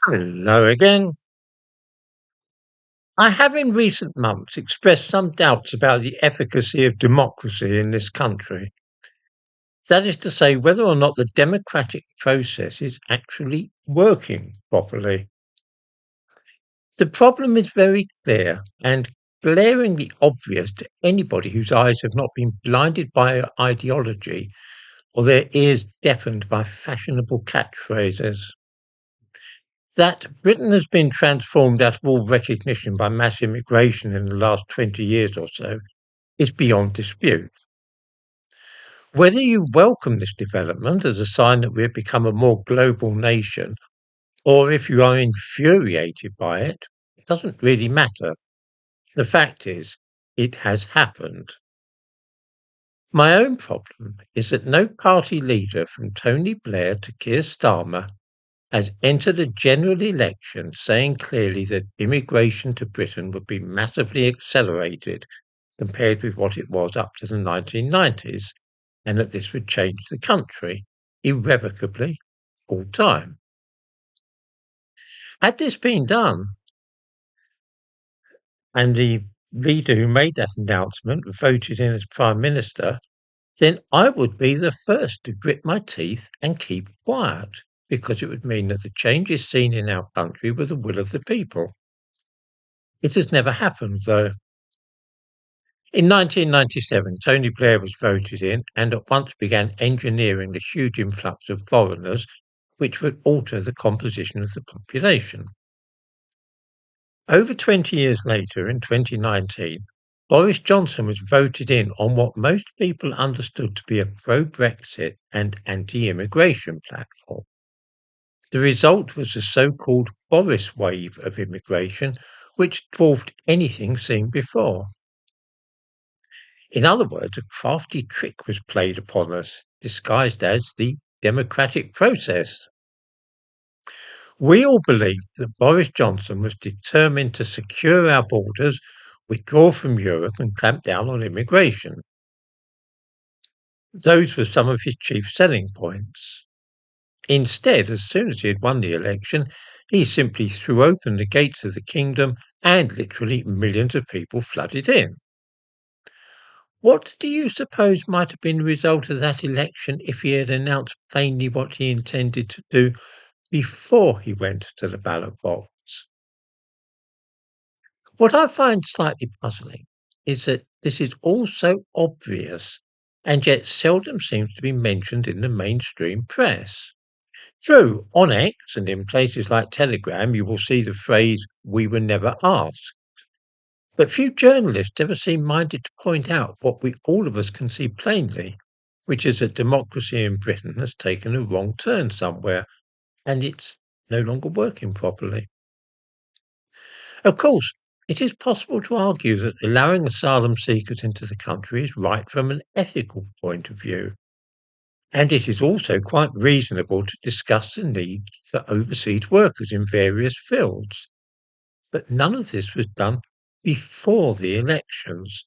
Hello again. I have in recent months expressed some doubts about the efficacy of democracy in this country. That is to say, whether or not the democratic process is actually working properly. The problem is very clear and glaringly obvious to anybody whose eyes have not been blinded by ideology or their ears deafened by fashionable catchphrases. That Britain has been transformed out of all recognition by mass immigration in the last 20 years or so is beyond dispute. Whether you welcome this development as a sign that we've become a more global nation, or if you are infuriated by it, it doesn't really matter. The fact is, it has happened. My own problem is that no party leader from Tony Blair to Keir Starmer has entered a general election saying clearly that immigration to Britain would be massively accelerated compared with what it was up to the 1990s, and that this would change the country irrevocably all time. Had this been done, and the leader who made that announcement voted in as Prime Minister, then I would be the first to grit my teeth and keep quiet, because it would mean that the changes seen in our country were the will of the people. It has never happened, though. In 1997, Tony Blair was voted in and at once began engineering the huge influx of foreigners which would alter the composition of the population. Over 20 years later, in 2019, Boris Johnson was voted in on what most people understood to be a pro-Brexit and anti-immigration platform. The result was the so-called Boris wave of immigration, which dwarfed anything seen before. In other words, a crafty trick was played upon us, disguised as the democratic process. We all believed that Boris Johnson was determined to secure our borders, withdraw from Europe, and clamp down on immigration. Those were some of his chief selling points. Instead, as soon as he had won the election, he simply threw open the gates of the kingdom and literally millions of people flooded in. What do you suppose might have been the result of that election if he had announced plainly what he intended to do before he went to the ballot box? What I find slightly puzzling is that this is all so obvious and yet seldom seems to be mentioned in the mainstream press. True, on X and in places like Telegram, you will see the phrase, "we were never asked." But few journalists ever seem minded to point out what we all of us can see plainly, which is that democracy in Britain has taken a wrong turn somewhere, and it's no longer working properly. Of course, it is possible to argue that allowing asylum seekers into the country is right from an ethical point of view, and it is also quite reasonable to discuss the need for overseas workers in various fields. But none of this was done before the elections.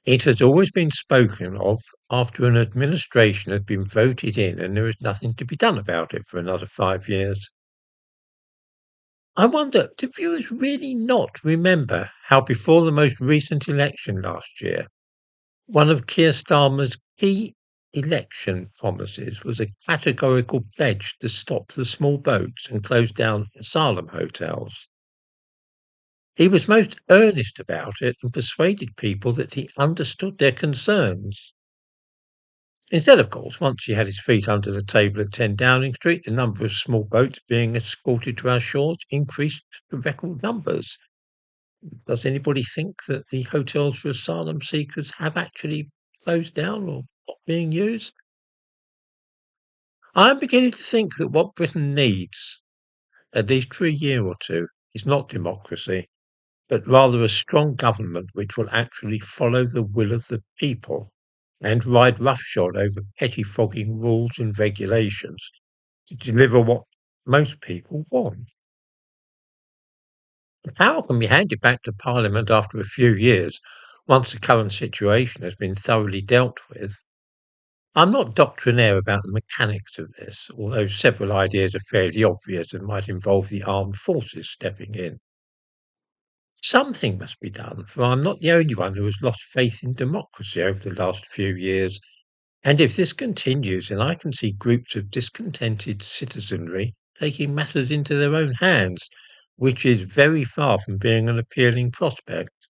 It has always been spoken of after an administration has been voted in and there is nothing to be done about it for another 5 years. I wonder, do viewers really not remember how before the most recent election last year, one of Keir Starmer's key election promises was a categorical pledge to stop the small boats and close down asylum hotels? He was most earnest about it and persuaded people that he understood their concerns. Instead, of course, once he had his feet under the table at 10 Downing Street, the number of small boats being escorted to our shores increased to record numbers. Does anybody think that the hotels for asylum seekers have actually closed down or not being used? I am beginning to think that what Britain needs, at least for a year or two, is not democracy, but rather a strong government which will actually follow the will of the people and ride roughshod over pettifogging rules and regulations to deliver what most people want. The power can be handed back to Parliament after a few years once the current situation has been thoroughly dealt with. I'm not doctrinaire about the mechanics of this, although several ideas are fairly obvious and might involve the armed forces stepping in. Something must be done, for I'm not the only one who has lost faith in democracy over the last few years. And if this continues, then I can see groups of discontented citizenry taking matters into their own hands, which is very far from being an appealing prospect.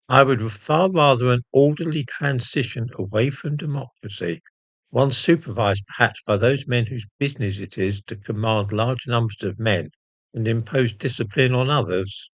I would far rather an orderly transition away from democracy, one supervised perhaps by those men whose business it is to command large numbers of men and impose discipline on others.